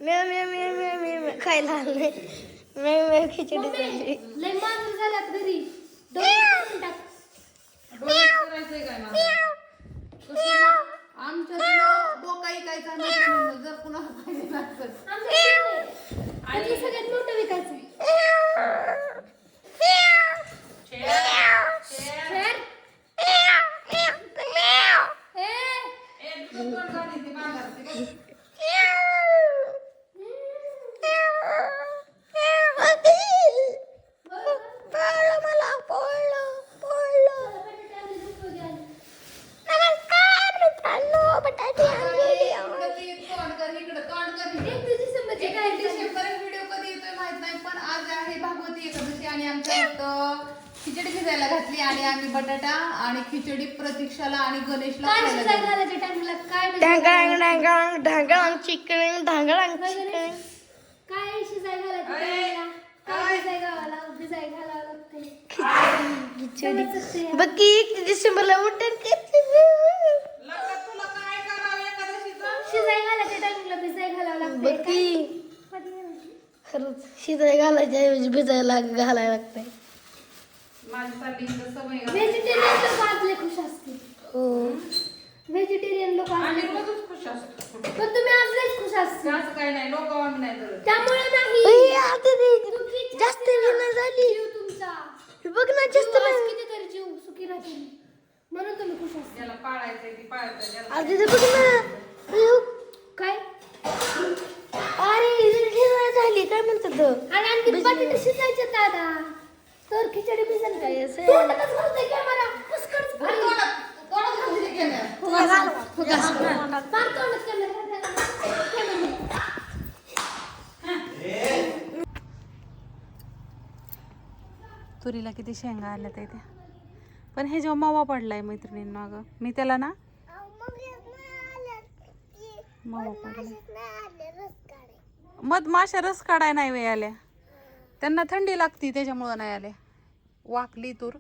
म्याव म्याव म्याव म्याव म्याव खायला आले म्याव म्याव खिचडी झाली. लय मांजर झाल्यात घरी. डोळे टाक. करायचंय काय मला आमच्या डोका इकायचा नाही जर कुणाला पाहिजे नसेल. आणि सगळ्यात मोठं विकायचंय. खिचडी भिजायला घातली आणि आम्ही बटाटा आणि खिचडी प्रतीक्षाला आणि गणेशला खायला दिली. ढांगळांग ढांगळांग ढांगळांग चिकन ढांगळांग चिकन. काय शिजाय घालायचं काय भिजाय घालावं लागतंय. खिचडी बघ की डिसेंबरला मटण करते. तुला काय करावं एकादशीचं? शिजाय घालायच्या टायमिंगला भिजाय घालावं लागतंय. बघ की खरंच शिजाय घालायच्या ऐवजी भिजायला घालायला लागतंय. माझी चालली इथं सवय व्हेजिटेरियन लोक आजले खुश असतील. हो व्हेजिटेरियन लोक आम्ही रोजच खुश असतो. पण तुम्ही आजलेच खुश असतील. असं काही नाही लोक आम्ही नाही करत. त्यामुळे नाही ए, आता ते जास्त वेळ झाली. जीव तुमचा बघ ना जास्त जीव आज कितीतरी जीव सुखी राहतील म्हणून तुम्ही खुश असता. ज्याला पाळायचंय ती पाळायचं ज्याला आता ते बघ ना अयो, काय अरे हिरवी झाली काय म्हणतात आणि आणखी बटाटे शिजायचे दादा तर खिचडी भिजल काय असं. तोंडातच घालतोय कॅमेरा पुष्कळच आणि फार कोणाच खाली केलं तोंडात कॅमेरा तुरीला किती शेंगा आल्या त्या पण हे जेव्हा मावा पडलाय मैत्रिणींना अगं मी त्याला ना मावा पडलाय मधमाशा रस काढाय नाही वेळ आल्या त्यांना थंडी लागती त्याच्यामुळं नाही आल्या. वाकली तूर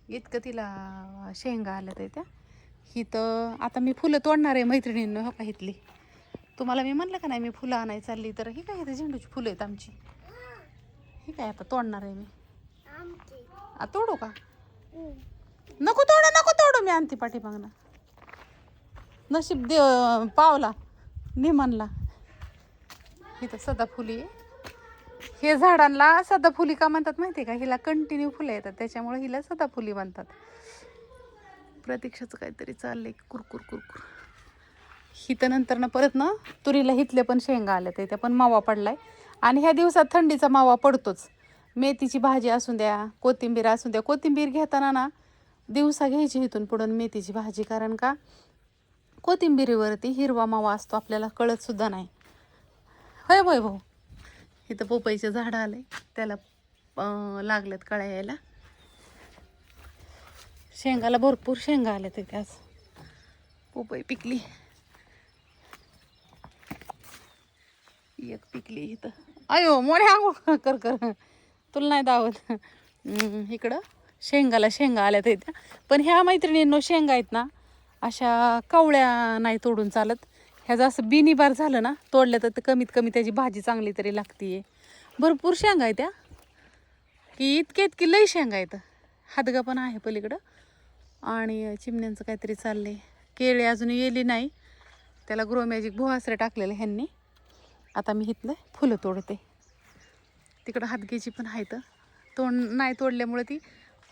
इतकं तिला शेंगा आल्या त्या ही तर आता मी फुलं तोडणार आहे मैत्रिणींना. हो का इथली तुम्हाला मी म्हणलं का नाही मी फुलं आणाय चालली तर ही काय इथं झेंडूची फुलं आहेत आमची. ही काय आता तोडणार आहे मी. तोडू का नको तोडू मी आणते पाठीमागनं. नशीब दे पावला निमानला. इथं सदाफुली आहे. हे झाडांना सदाफुली का म्हणतात माहिती आहे का हिला कंटिन्यू फुलं येतात त्याच्यामुळे हिला सदाफुली म्हणतात. प्रतीक्षाचं काहीतरी चाललंय कुरकुर कुरकुर. हिथं नंतर ना परत ना तुरीला हिथले पण शेंगा आल्या त्या पण मावा पडलाय आणि ह्या दिवसात थंडीचा मावा पडतोच. मेथीची भाजी असू द्या कोथिंबीर असू द्या. कोथिंबीर घेताना ना दिवसा घ्यायची इथून पुढून मेथीची भाजी कारण का कोथिंबीरीवरती हिरवा मावा असतो आपल्याला कळत सुद्धा नाही. होय होय भाऊ इथं पोपईचं झाड आलंय त्याला लागलेत कळ्या यायला. शेंगाला भरपूर शेंगा आल्या तिथे आज. पोपई पिकली एक पिकली इथं. अयो मोठे आंघोळ कर कर तुला नाही दावत. इकडं शेंगाला शेंगा आल्या त्या पण ह्या मैत्रिणींनो शेंगा आहेत ना अशा कवळ्या नाही तोडून चालत. ह्याचं असं बिनीबार झालं ना तोडलं तर कमीत कमी त्याची भाजी चांगली तरी लागते. भरपूर शेंगा आहे त्या की इतकी लई शेंगा आहेत. हादगा पण आहे पलीकडं आणि चिमण्यांचं काहीतरी चाललंय. केळी अजून येली नाही त्याला ग्रो मॅजिक भुआसरे टाकलेलं ह्यांनी. आता मी इथलं फुलं तोडते. तिकडं हादगीची पण आहेत नाही तोडल्यामुळे ती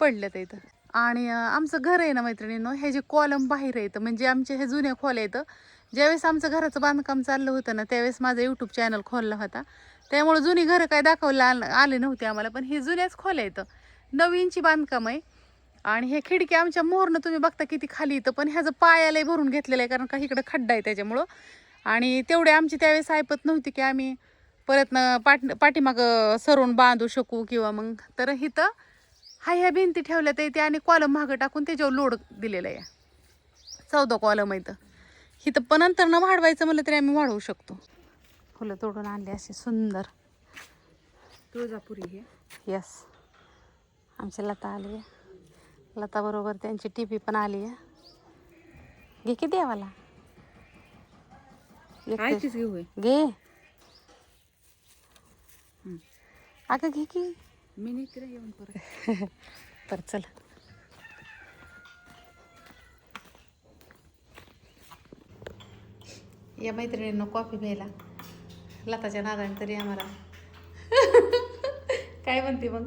पडल्यात इथं. आणि आमचं घर आहे ना मैत्रिणींनो हे जे कॉलम बाहेर येतं म्हणजे आमचे हे जुन्या खोल्या येतं. ज्यावेळेस आमचं घराचं बांधकाम चाललं होतं ना त्यावेळेस माझा यूट्यूब चॅनल खोलला होता त्यामुळे जुनी घरं काय दाखवलं आले नव्हते आम्हाला. पण हे जुन्याच खोल्या येतं नवीनची बांधकाम आहे. आणि हे खिडकी आमच्या मोहरनं तुम्ही बघता किती खाली येतं पण ह्याचं पायालाही भरून घेतलेलं आहे कारण का इकडं खड्डा आहे त्याच्यामुळं. आणि तेवढे आमची त्यावेळेस ऐपत नव्हती की आम्ही परत पाठीमागं सरून बांधू शकू किंवा मग तर इथं ह्या भिंती ठेवल्या ते आणि कॉलम मागं टाकून त्याच्यावर लोड दिलेला आहे. 14 कॉलम आहे इथं पण नंतर न वाढवायचं म्हणलं तरी आम्ही वाढवू शकतो. फुलं तोडून आणली अशी सुंदर तुळजापुरी हे. यस आमची लता आली आहे. लता बरोबर त्यांची टीपी पण आली आहे. घे किती आहे मला घेऊ घे अगं घे की मी निघते येऊन परत. तर चला. या मैत्रिणींना कॉफी प्यायला लताच्या नादाने तरी आम्हाला काय म्हणते मग?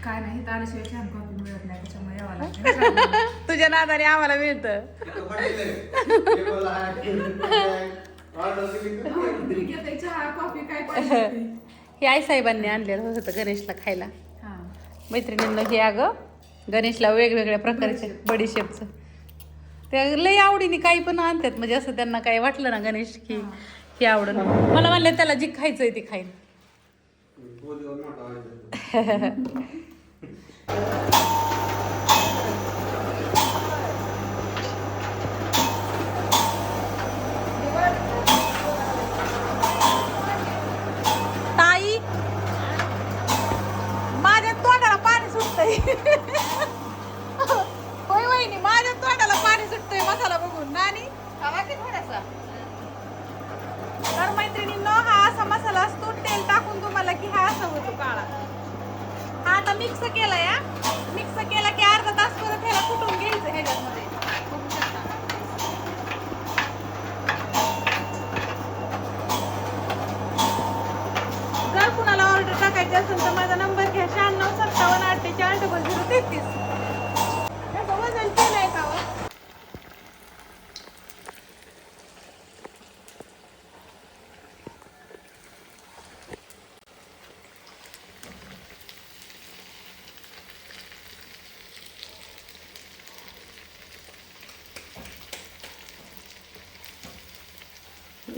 काय नाही तारशिवाय छान कॉफी मिळत नाही त्याच्यामुळे यावं लागतं. तुझ्या नादाने आम्हाला मिळतं. चहा कॉफी काय पाहिजे. हे आईसाहेबांनी आणलेलं होतं गणेशला खायला. मैत्रिणींना हे अगं गणेशला वेगवेगळ्या प्रकारचे बडीशेपचं ते लई आवडीने काही पण आणतात. म्हणजे असं त्यांना काही वाटलं ना गणेश की हे आवडून मला म्हणलं त्याला जी खायचंय ती खाईन. ताई माझ्या तोंडाला पाणी सुटतंय. होय वहिनी माझ्या तोंडाला पाणी सुटतंय मसाला बघून. नानी हवा की थोडासा. तर मैत्रिणींनो हा असा मसाला असतो. तेल टाकून तुम्हाला की हा असा होतो काळा. हा आता मिक्स केला या. मिक्स केला की अर्धा तास परत ह्याला कुटून घ्यायचं ह्याच्यामध्ये. बघू शकता. जर कुणाला ऑर्डर टाकायची असेल तर माझा नंबर घ्या 9657484033. त्याचं वजन केलंय का हो?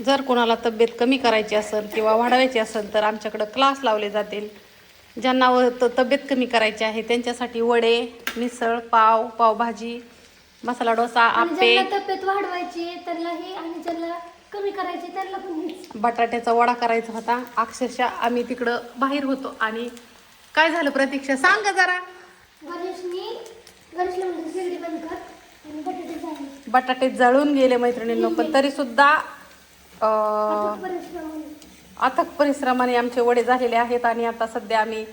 जर कोणाला तब्येत कमी करायची असेल किंवा वाढवायची असेल तर आमच्याकडं क्लास लावले जातील. ज्यांना तब्येत कमी करायची आहे त्यांच्यासाठी वडे, मिसळ, पाव, पावभाजी, मसाला डोसा, आणि आप्पे, ज्यांना तब्येत वाढवायची आहे त्याला हे आणि ज्यांना कमी करायची त्याला पण हेच. बटाट्याचा वडा करायचा होता. अक्षरशः आम्ही तिकडं बाहेर होतो आणि काय झालं प्रतीक्षा सांग गं जरा. गणेशला म्हणजे शिर्डी बंद कर आणि बटाटे झाले. बटाटे जळून गेले मैत्रिणींनो. पण तरी सुद्धा अथक परिश्रमाने आमचे वडे झालेले आहेत. आणि आता सध्या आम्ही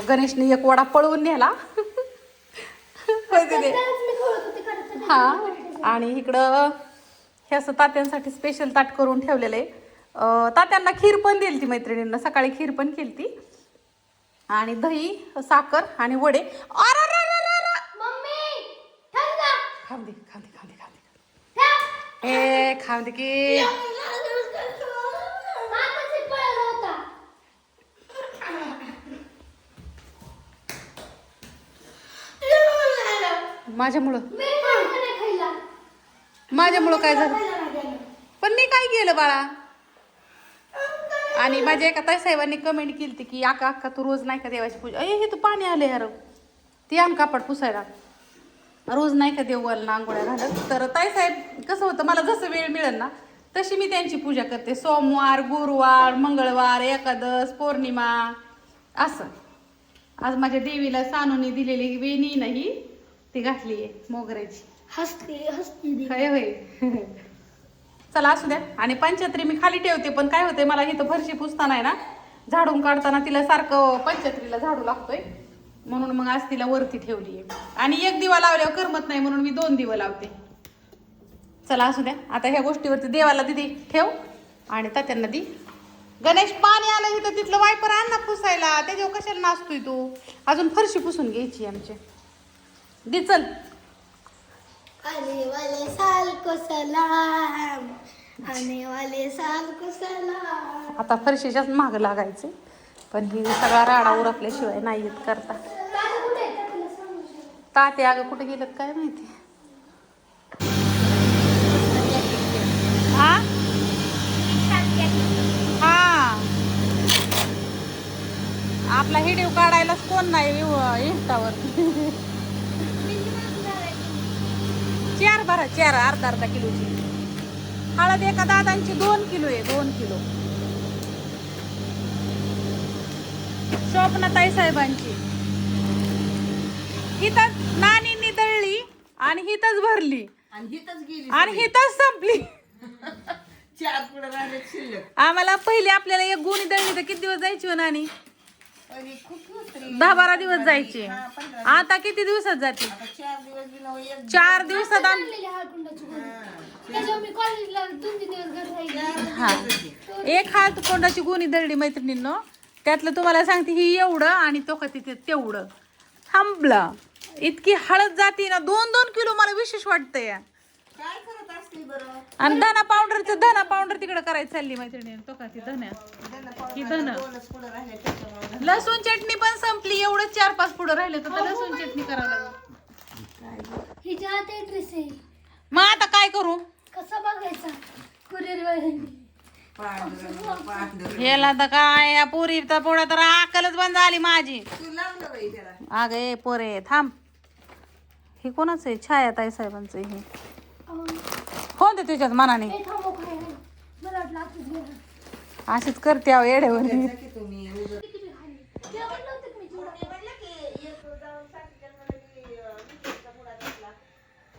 गणेशने एक वडा पळवून नेला. हा आणि इकडं हे असं तात्यांसाठी स्पेशल ताट करून ठेवलेलं आहे. तात्यांना खीर पण दिली ती मैत्रिणींना. सकाळी खीर पण केली ती आणि दही, साखर आणि वडे. खांदे खांदे खांदे खांदे ए खांदे की माझ्यामुळं काय झालं. पण मी काय केलं बाळा. आणि माझ्या एका ताईसाहेबांनी कमेंट केली होती की अक्का अक्का तू रोज नाही का देवाची पूजा. हे तू पाणी आले यार ती आण कापड पुसायला. रोज नाही का देवाला आंघोळ्या घालत. तर ताईसाहेब कसं होतं मला जसं वेळ मिळेल ना तशी मी त्यांची पूजा करते. सोमवार, गुरुवार, मंगळवार, एकादश, पौर्णिमा असं. आज माझ्या देवीला सानूने दिलेली वेणी नाही ती घातली आहे मोगऱ्याची. काय होय. चला असू द्या. आणि पंचत्री मी खाली ठेवते पण काय होते मला इथं फरशी पुसताना आहे ना झाडून काढताना तिला सारखं पंचत्रीला झाडू लागतोय म्हणून मग आज तिला वरती ठेवली आहे. आणि एक दिवा लावल्यावर करमत नाही म्हणून मी 2 दिवा लावते. चला असू द्या. आता ह्या गोष्टीवरती देवाला दिदी ठेव आणि तात्यांना दी. गणेश पाणी आलं इथं तिथलं वायपर आण ना पुसायला. त्याच्यावर कशाला नाचतोय तू. अजून फरशी पुसून घ्यायची आमची. दी चल. आने वाले साल को सलाम, आने वाले साल को सलाम. आता फरशीच्याच माग लागायचे पण ही सगळा राडा उरकल्याशिवाय नाही येत करता. ताते अगं कुठे गेलेत काय माहिती. हा हा आपला व्हिडिओ काढायलाच कोण नाही इंस्टावर. 4 भरा 4 अर्धा किलोची. हळद एका दादांची 2 किलो आहे. 2 किलो. स्वप्नताई साहेबांची हिथच नानींनी दळली आणि हिथच भरली आणि हिथच गेली आणि हिथच संपली. 4 पुढे राहिले शिल्लक. आम्हाला पहिले आपल्याला एक गुणी दळली तर किती दिवस जायची हो नानी? पहिले खूप दिवस तरी 10-12 दिवस जायचे. हा, 15 आता किती दिवसात जाते? आता 4 दिवस बी नव्हे, 4 दिवसात आणलेली हळकुंडाची गोणी. त्याच्यावर मी कॉलेजला 2-3 दिवस घर राहिले. हा एक हात कोंडाची गुणी दळली मैत्रिणींनो. त्यातलं तुम्हाला सांगते ही एवढं आणि तो का तिथे तेवढं थांबलं. इतकी हळद जाते ना 2-2 किलो. मला विशेष वाटतंय. काय करत असतील बरं? आणि धना पावडर तिकडे करायची चालली मैत्रिणी. तो का ती धन्या ही धन. 2च पुढे राहिले त्याच्यामुळे. लसूण चटणी पण संपली. एवढं 4-5 पुढं राहिले तर लसूण चटणी करावं लागेल. हिच्या हात ड्रेस आहे. मग आता काय करू? कसा बघायचा कुरिअर वाल्यांनी. पांढरं. याला तर काय या पोरीचा पोळ्या तर अक्कलच बंद झाली माझी. तू लावलं बाई त्याला. अगं ए पोरे थांब. हे कोणाचं आहे? छाया ताई साहेबांचं आहे हे. हो ते त्याच्यात मनाने हे थांबव काय नाही. मला वाटलं आताच घ्या. अशीच करते अहो येड्यावर. त्याचं की तुम्ही उगाच. किती बी खाल्ली. तेव्हा म्हणलं होतं की मी चिवडा. म्हणलं की एक जाऊन सांगितलं मला की विकेटचा पुडा घेतला.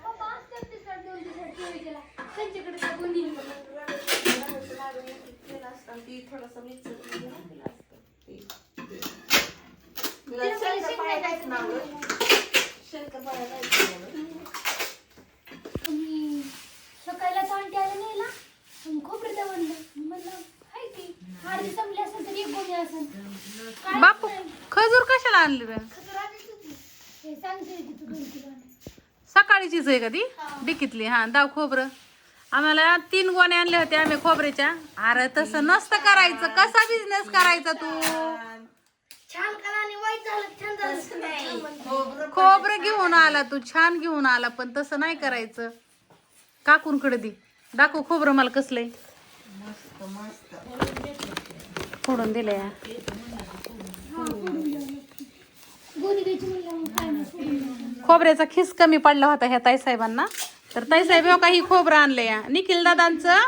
पप्पा असतात ते सर 2 दिवसात टीव्ही केला. त्यांच्याकडे त्या गोंदी रव्याचं लाडू एक केलं असतं आणि ती थोडंसं मिक्सर मध्ये घातलेलं असतं. तुला शंकरपाळ्या जायचं ना गं? शंकरपाळ्या जायचं ना गं? मी सकाळला आंटी आला नेला आणि खोबरं द्या म्हणलं हाय की अर्धी संपली असेल तर एक गोणी असेल. काय बापू नाही. खजूर कशाला आणली रे? खजूर आधीच होती. हे सांगते की तू 2 किलो आण. सकाळीचीच आहे का ती डिकीतली? हा दाव खोबरं. आम्हाला 3 गोण्या आणल्या होत्या आम्ही खोबऱ्याच्या. अरे तसं नसतं करायचं. कसा बिझनेस करायचा तू? छान करा आणि वाईट झालं छान झालं नाही. खोबरं घेऊन आला तू, छान घेऊन आला, पण तसं नाही करायचं. काकूंकडे दे, दाखव खोबरं मला कसलंय. मस्त मस्त. फोडून दिलंय. गोणी द्यायची म्हणलं काय नाही सोडून द्या. खोबऱ्याचा खिस कमी पडला होता ह्या ताईसाहेबांना. तर ताईसाहेब हो काही खोबरं आणलंय. निखिल दादांचं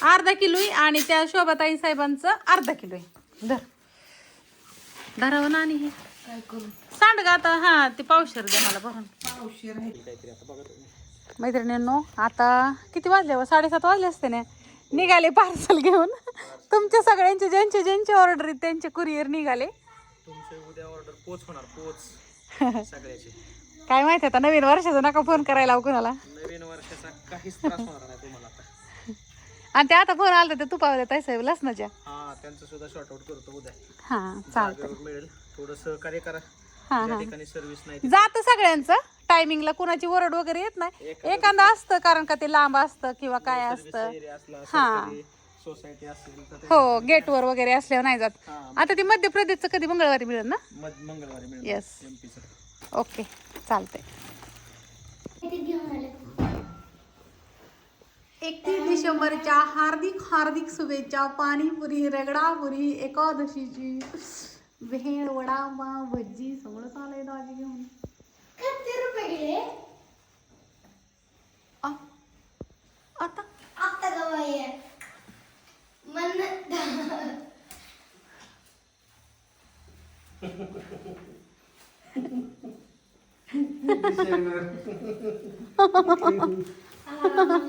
1/2 किलो आहे आणि त्या शोभा ताईसाहेबांचं 1/2 किलो आहे. धरावं ना. आणि हे काय करू? सांड ग आता. हा ते पावशेर द्या मला भरून. पावशेर आहे. मैत्रिणींनो आता किती वाजले? 7:30 वाजले असते ना. निघाले पार्सल घेऊन. तुमच्या सगळ्यांचे ज्यांचे ऑर्डर आहेत त्यांचे कुरिअर निघाले. तुमचे उद्या ऑर्डर पोच होणार. पोच सगळ्याचे. काय माहिती आता नवीन वर्षाचा नका फोन करायला लावू कुणाला. नवीन वर्षाचा काहीच त्रास होणार नाही तुम्हाला आता. आणि ते आता फोन आला ते तुपावले ताईसाहेब लसणाच्या. हा त्यांचं सुद्धा शॉर्ट आउट करतो उद्या. हा चालतं. जागेवर मिळेल. थोडं सहकार्य करा. हा ज्या हा ठिकाणी सर्व्हिस नाही जातं सगळ्यांचं टायमिंगला. कुणाची ओरड वगैरे येत नाही. एखादं असतं कारण का ते लांब असतं किंवा काय असतं. एरिया असला, हा. सरकारी सोसायटी असेल तर ते हो गेटवर वगैरे असल्यावर नाही जात. हा. आता ते मध्य प्रदेशचं कधी मंगळवारी मिळेल ना? मंगळवारी मिळेल. येस एमपीचं. ओके चालतंय. ते घेऊन आले. 31 डिसेंबरच्या हार्दिक शुभेच्छा. पाणीपुरी रगडापुरी एकादशीची भेळ वडापाव भजी सगळं चाललंय दाजी घेऊन. किती रुपये गेले? आता आता गवाई आहे मन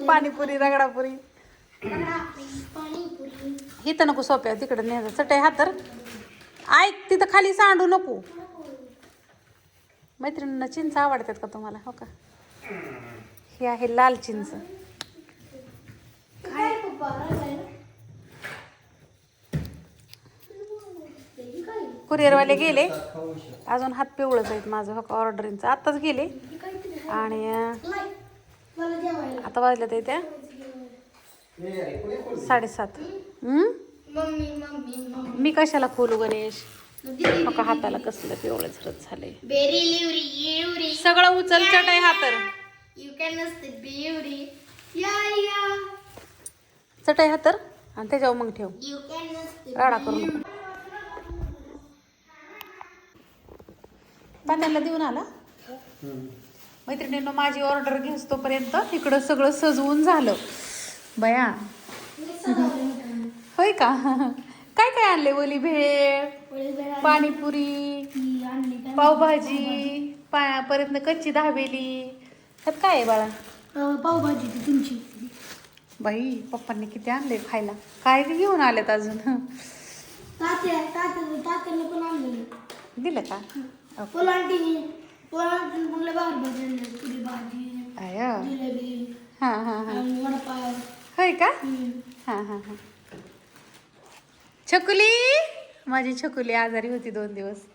पाणीपुरी रगडापुरी पाणीपुरी. इथं नको सोप्या तिकडे न्यायचं. चटई हात तर ऐक तिथं खाली सांडू नको. मैत्रिणींना चिंच आवडतात का तुम्हाला? हो का? हे आहे लाल चिंच. काय पप्पा राहिलाय ना? काय कुरिअरवाले गेले. अजून हात पिवळच आहेत माझं. हो का? ऑर्डरिंगचं आत्ताच गेले. आणि मला जेवायला. आता वाजल्या ते त्या 7:30. मम्मी मम्मी मम्मी मी कशाला खोलू गणेश? हो का? हाताला कसलं पिवळं झरत झालंय. बेरी लिवरी युरी सगळं उचल चटई हात तर. यू कॅन नसते बिवरी या या चटई हात तर आणि त्याच्यावर मग ठेव. यू कॅन नसते राडा करू नको. पाण्याला देऊन आला. मैत्रिणींनो माझी ऑर्डर घेस तोपर्यंत इकडं सगळं सजवून झालं. बया होय का? काय काय आणले? ओली भेळ, पाणीपुरी, पावभाजी, परत कच्ची दाबेली. त्यात काय आहे बाळा? पावभाजी ती तुमची. बाई पप्पांनी किती आणले खायला. काय घेऊन आलेत अजून? तात्याने पण आणलेलं. दिलं का? पोलांटीने म्हणलं बाहेर बदललं. पुरी भाजी, आय जिलेबी हां हां हां आणि वडापाव. होय का? हां हां हां. छकुली, माझी छकुली आजारी होती 2 दिवस.